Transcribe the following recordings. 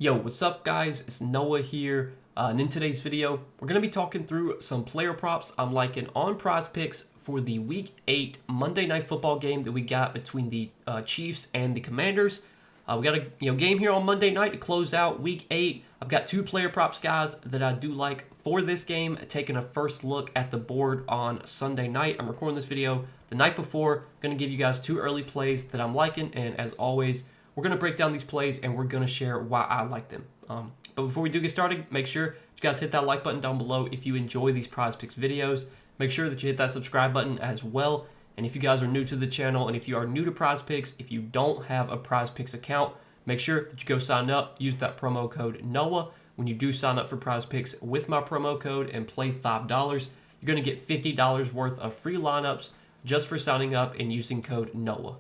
Yo, what's up guys? It's Noah here, and in today's video, we're going to be talking through some player props I'm liking on Prizepicks for the Week 8 Monday Night Football game that we got between the Chiefs and the Commanders. We got a game here on Monday night to close out Week 8. I've got two player props, guys, that I do like for this game, taking a first look at the board on Sunday night. I'm recording this video the night before. going to give you guys two early plays that I'm liking, and as always, we're going to break down these plays and we're going to share why I like them. But before we do get started, make sure you guys hit that like button down below if you enjoy these Prizepicks videos. Make sure that you hit that subscribe button as well. And if you guys are new to the channel and if you are new to Prizepicks, if you don't have a Prizepicks account, make sure that you go sign up. Use that promo code NOAH. When you do sign up for Prizepicks with my promo code and play $5, you're going to get $50 worth of free lineups just for signing up and using code NOAH.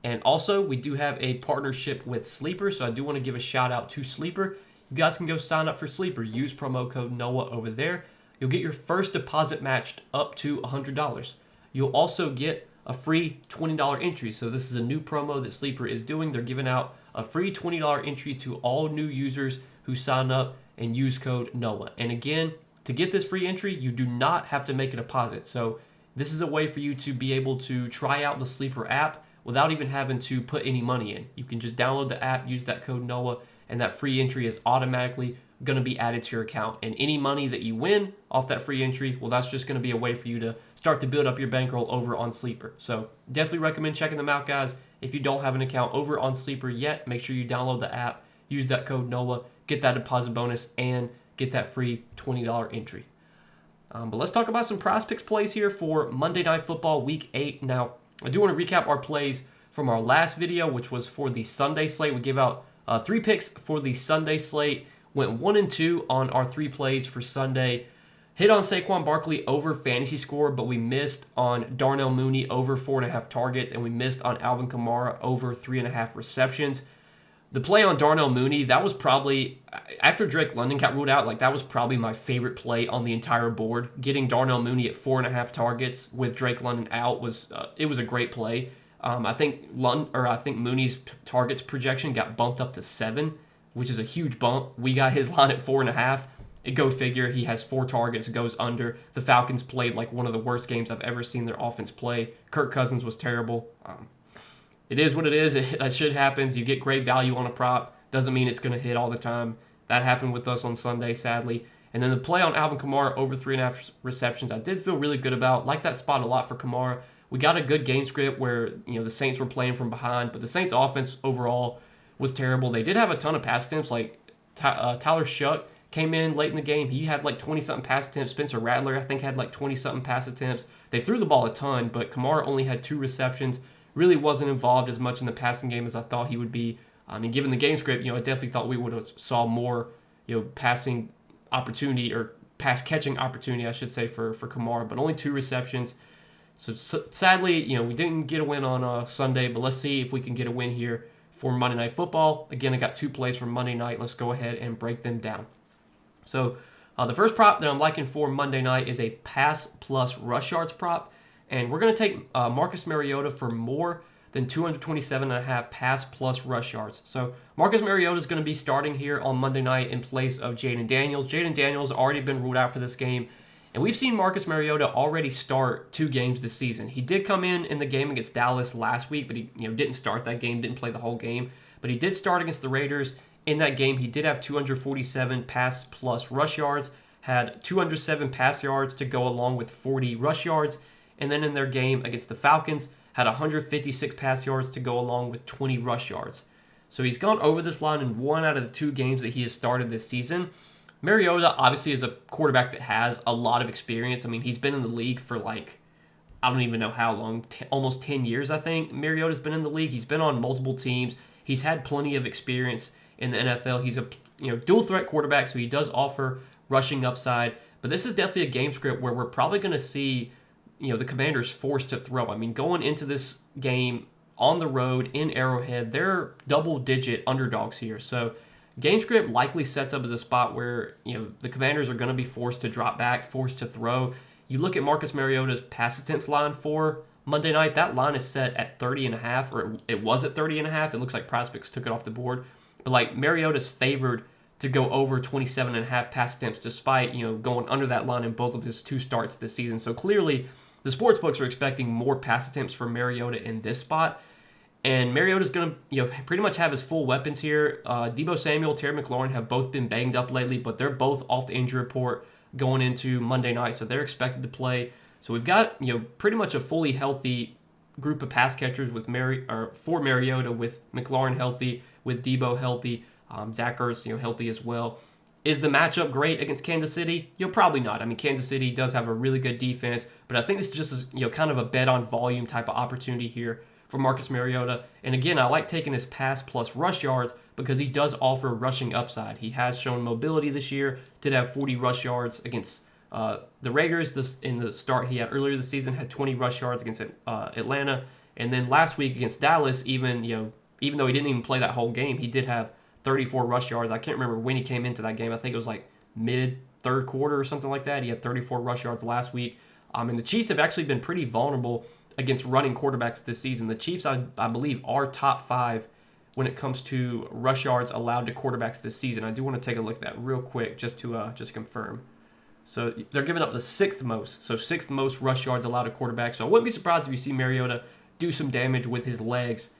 And also, we do have a partnership with Sleeper, so I do want to give a shout out to Sleeper. You guys can go sign up for Sleeper. Use promo code NOAH over there. You'll get your first deposit matched up to $100. You'll also get a free $20 entry. So this is a new promo that Sleeper is doing. They're giving out a free $20 entry to all new users who sign up and use code NOAH. And again, to get this free entry, you do not have to make a deposit. So this is a way for you to be able to try out the Sleeper app without even having to put any money in. You can just download the app, use that code NOAH, and that free entry is automatically going to be added to your account. And any money that you win off that free entry, well, that's just going to be a way for you to start to build up your bankroll over on Sleeper. So definitely recommend checking them out, guys. If you don't have an account over on Sleeper yet, make sure you download the app, use that code NOAH, get that deposit bonus, and get that free $20 entry. But let's talk about some Prizepicks plays here for Monday Night Football Week 8. Now, I do want to recap our plays from our last video, which was for the Sunday slate. We gave out 3 picks for the Sunday slate. Went 1-2 on our 3 plays for Sunday. Hit on Saquon Barkley over fantasy score, but we missed on Darnell Mooney over 4.5 targets, and we missed on Alvin Kamara over 3.5 receptions. The play on Darnell Mooney, that was probably, after Drake London got ruled out, that was probably my favorite play on the entire board. Getting Darnell Mooney at 4.5 targets with Drake London out was a great play. I think Mooney's targets projection got bumped up to 7, which is a huge bump. We got his line at 4.5. Go figure, he has 4 targets, goes under. The Falcons played like one of the worst games I've ever seen their offense play. Kirk Cousins was terrible. It is what it is. That shit happens. You get great value on a prop. Doesn't mean it's going to hit all the time. That happened with us on Sunday, sadly. And then the play on Alvin Kamara over 3.5 receptions, I did feel really good about. Like that spot a lot for Kamara. We got a good game script where the Saints were playing from behind, but the Saints offense overall was terrible. They did have a ton of pass attempts. Like Tyler Shuck came in late in the game. He had like 20-something pass attempts. Spencer Rattler, I think, had like 20-something pass attempts. They threw the ball a ton, but Kamara only had 2 receptions. Really wasn't involved as much in the passing game as I thought he would be. Given the game script, I definitely thought we would have saw more, passing opportunity or pass catching opportunity, I should say, for Kamara. But only 2 receptions. So sadly, we didn't get a win on Sunday. But let's see if we can get a win here for Monday Night Football. Again, I got 2 plays from Monday night. Let's go ahead and break them down. So the first prop that I'm liking for Monday night is a pass plus rush yards prop. And we're going to take Marcus Mariota for more than 227.5 pass plus rush yards. So Marcus Mariota is going to be starting here on Monday night in place of Jaden Daniels. Jaden Daniels already been ruled out for this game. And we've seen Marcus Mariota already start 2 games this season. He did come in the game against Dallas last week, but he didn't start that game, didn't play the whole game. But he did start against the Raiders. In that game, he did have 247 pass plus rush yards, had 207 pass yards to go along with 40 rush yards. And then in their game against the Falcons, had 156 pass yards to go along with 20 rush yards. So he's gone over this line in 1 out of the 2 games that he has started this season. Mariota obviously is a quarterback that has a lot of experience. I mean, he's been in the league for I don't even know how long, almost 10 years, I think. Mariota's been in the league. He's been on multiple teams. He's had plenty of experience in the NFL. He's a dual threat quarterback, so he does offer rushing upside. But this is definitely a game script where we're probably going to see the Commanders forced to throw. I mean, going into this game on the road in Arrowhead, they're double-digit underdogs here. So game script likely sets up as a spot where, the Commanders are going to be forced to drop back, forced to throw. You look at Marcus Mariota's pass attempts line for Monday night, that line is set at 30.5, or it was at 30.5. It looks like Prizepicks took it off the board. But like Mariota's favored to go over 27.5 pass attempts despite, going under that line in both of his 2 starts this season. So clearly the sportsbooks are expecting more pass attempts for Mariota in this spot. And Mariota's going to, pretty much have his full weapons here. Deebo Samuel, Terry McLaurin have both been banged up lately, but they're both off the injury report going into Monday night, so they're expected to play. So we've got, pretty much a fully healthy group of pass catchers with for Mariota, with McLaurin healthy, with Deebo healthy, Zach Ertz, healthy as well. Is the matchup great against Kansas City? Probably not. I mean, Kansas City does have a really good defense, but I think this is just kind of a bet on volume type of opportunity here for Marcus Mariota. And again, I like taking his pass plus rush yards because he does offer rushing upside. He has shown mobility this year, did have 40 rush yards against the Raiders. In the start he had earlier this season, had 20 rush yards against Atlanta. And then last week against Dallas, even though he didn't even play that whole game, he did have 34 rush yards. I can't remember when he came into that game. I think it was like mid-third quarter or something like that. He had 34 rush yards last week. And the Chiefs have actually been pretty vulnerable against running quarterbacks this season. The Chiefs, I believe, are top 5 when it comes to rush yards allowed to quarterbacks this season. I do want to take a look at that real quick just to confirm. So they're giving up the 6th most. So 6th most rush yards allowed to quarterbacks. So I wouldn't be surprised if you see Mariota do some damage with his legs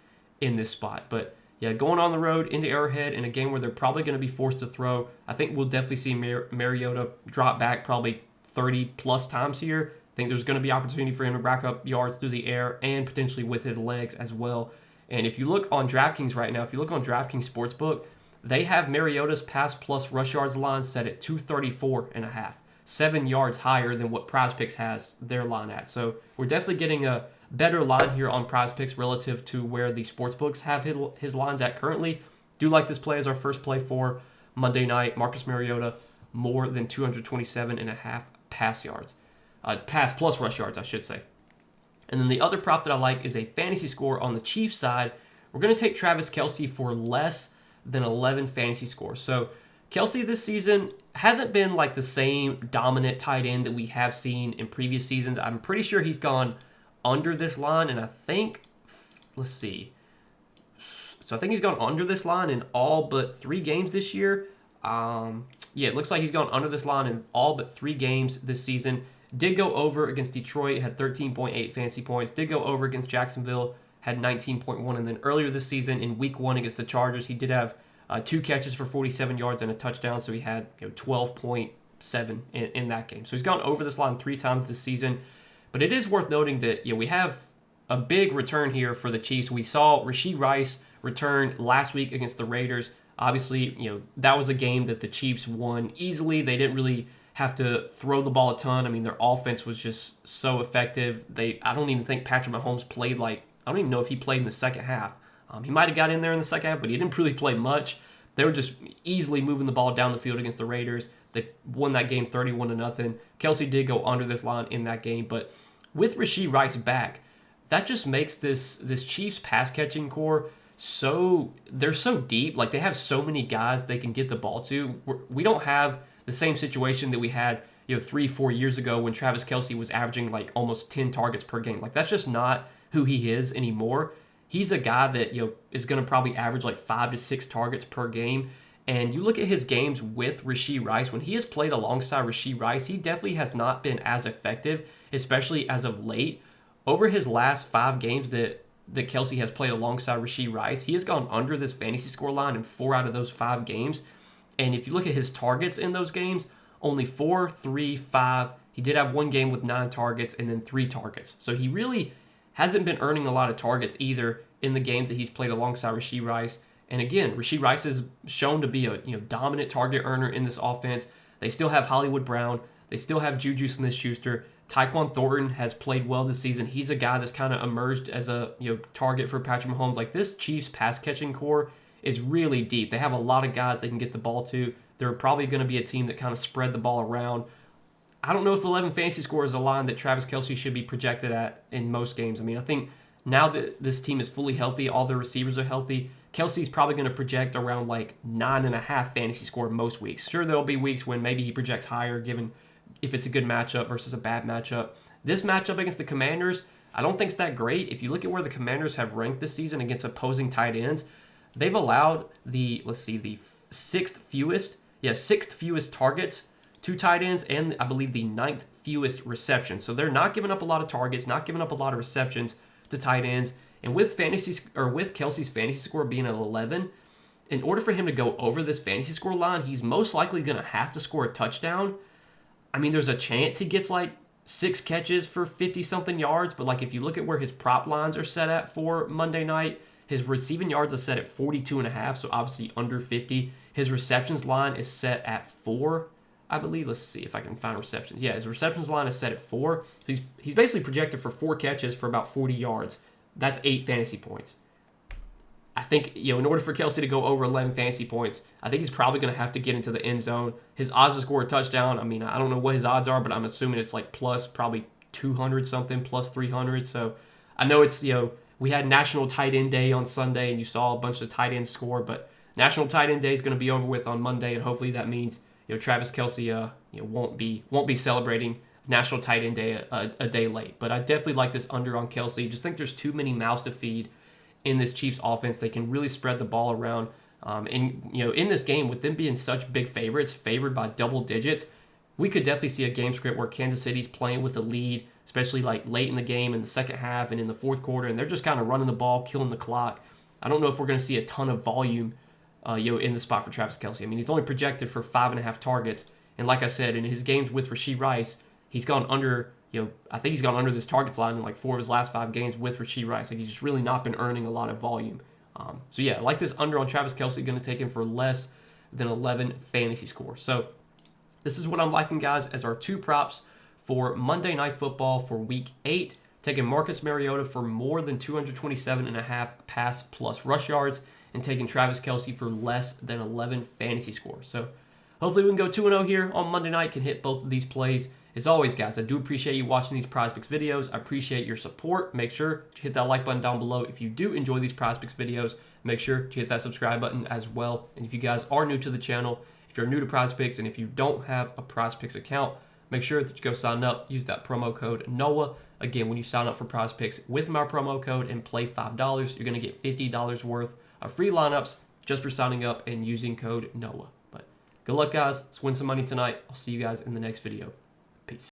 in this spot. But yeah, going on the road into Arrowhead in a game where they're probably going to be forced to throw, I think we'll definitely see Mariota drop back probably 30 plus times here. I think there's going to be opportunity for him to rack up yards through the air and potentially with his legs as well. And if you look on DraftKings right now, if you look on DraftKings Sportsbook, they have Mariota's pass plus rush yards line set at 234.5, 7 yards higher than what Prizepicks has their line at. So we're definitely getting a better line here on Prizepicks relative to where the sportsbooks have his lines at currently. Do like this play as our first play for Monday night. Marcus Mariota, more than 227.5 pass yards. Pass plus rush yards, I should say. And then the other prop that I like is a fantasy score on the Chiefs side. We're going to take Travis Kelce for less than 11 fantasy scores. So Kelce this season hasn't been like the same dominant tight end that we have seen in previous seasons. I'm pretty sure he's gone under this line, and I think, let's see. So I think he's gone under this line in all but 3 games this year. Yeah, it looks like he's gone under this line in all but 3 games this season. Did go over against Detroit, had 13.8 fantasy points. Did go over against Jacksonville, had 19.1. And then earlier this season in week 1 against the Chargers, he did have 2 catches for 47 yards and a touchdown. So he had 12.7 in that game. So he's gone over this line 3 times this season. But it is worth noting that we have a big return here for the Chiefs. We saw Rashee Rice return last week against the Raiders. Obviously, that was a game that the Chiefs won easily. They didn't really have to throw the ball a ton. I mean, their offense was just so effective. I don't even think Patrick Mahomes played I don't even know if he played in the second half. He might have got in there in the second half, but he didn't really play much. They were just easily moving the ball down the field against the Raiders. They won that game 31-0. Kelce did go under this line in that game, but with Rashee Rice back, that just makes this Chiefs pass catching core they're so deep. Like, they have so many guys they can get the ball to. We don't have the same situation that we had 3-4 years ago when Travis Kelce was averaging like almost 10 targets per game. Like, that's just not who he is anymore. He's a guy that is going to probably average like 5 to 6 targets per game. And you look at his games with Rashee Rice, when he has played alongside Rashee Rice, he definitely has not been as effective, especially as of late. Over his last 5 games that Kelce has played alongside Rashee Rice, he has gone under this fantasy score line in 4 out of those 5 games. And if you look at his targets in those games, only 4, 3, 5. He did have 1 game with 9 targets and then 3 targets. So he really hasn't been earning a lot of targets either in the games that he's played alongside Rashee Rice. And again, Rashee Rice is shown to be a dominant target earner in this offense. They still have Hollywood Brown. They still have Juju Smith-Schuster. Tyquan Thornton has played well this season. He's a guy that's kind of emerged as a target for Patrick Mahomes. Like, this Chiefs pass catching core is really deep. They have a lot of guys they can get the ball to. They're probably going to be a team that kind of spread the ball around. I don't know if 11 fantasy score is a line that Travis Kelce should be projected at in most games. I mean, I think now that this team is fully healthy, all their receivers are healthy, Kelce's probably going to project around like 9.5 fantasy score most weeks. Sure, there'll be weeks when maybe he projects higher given if it's a good matchup versus a bad matchup. This matchup against the Commanders, I don't think it's that great. If you look at where the Commanders have ranked this season against opposing tight ends, they've allowed the, let's see, the sixth fewest targets to tight ends, and I believe the ninth fewest receptions. So they're not giving up a lot of targets, not giving up a lot of receptions to tight ends. And with Kelsey's fantasy score being at 11, in order for him to go over this fantasy score line, he's most likely going to have to score a touchdown. I mean, there's a chance he gets like 6 catches for 50-something yards, but like if you look at where his prop lines are set at for Monday night, his receiving yards are set at 42.5, so obviously under 50. His receptions line is set at 4, I believe. Let's see if I can find receptions. Yeah, his receptions line is set at 4. So he's basically projected for 4 catches for about 40 yards. That's 8 fantasy points. I think, in order for Kelsey to go over 11 fantasy points, I think he's probably going to have to get into the end zone. His odds to score a touchdown, I mean, I don't know what his odds are, but I'm assuming it's like plus probably 200 something, plus 300. So I know it's, we had National Tight End Day on Sunday, and you saw a bunch of tight ends score, but National Tight End Day is going to be over with on Monday, and hopefully that means, Travis Kelsey, won't be celebrating National Tight End Day a day late. But I definitely like this under on Kelsey. Just think there's too many mouths to feed in this Chiefs offense. They can really spread the ball around. In this game, with them being such big favorites, favored by double digits, we could definitely see a game script where Kansas City's playing with the lead, especially like late in the game in the second half and in the fourth quarter, and they're just kind of running the ball, killing the clock. I don't know if we're going to see a ton of volume in the spot for Travis Kelsey. I mean, he's only projected for 5.5 targets, and like I said, in his games with Rashee Rice, he's gone under, I think he's gone under this targets line in like 4 of his last 5 games with Rashee Rice. Like, he's just really not been earning a lot of volume. So yeah, I like this under on Travis Kelsey, going to take him for less than 11 fantasy score. So this is what I'm liking, guys, as our 2 props for Monday Night Football for Week 8. Taking Marcus Mariota for more than 227.5 pass plus rush yards, and taking Travis Kelsey for less than 11 fantasy scores. So hopefully we can go 2-0 here on Monday night, can hit both of these plays. As always, guys, I do appreciate you watching these Prizepicks videos. I appreciate your support. Make sure to hit that like button down below. If you do enjoy these Prizepicks videos, make sure to hit that subscribe button as well. And if you guys are new to the channel, if you're new to Prizepicks, and if you don't have a Prizepicks account, make sure that you go sign up. Use that promo code NOAH. Again, when you sign up for Prizepicks with my promo code and play $5, you're going to get $50 worth of free lineups just for signing up and using code NOAH. But good luck, guys. Let's win some money tonight. I'll see you guys in the next video. Peace.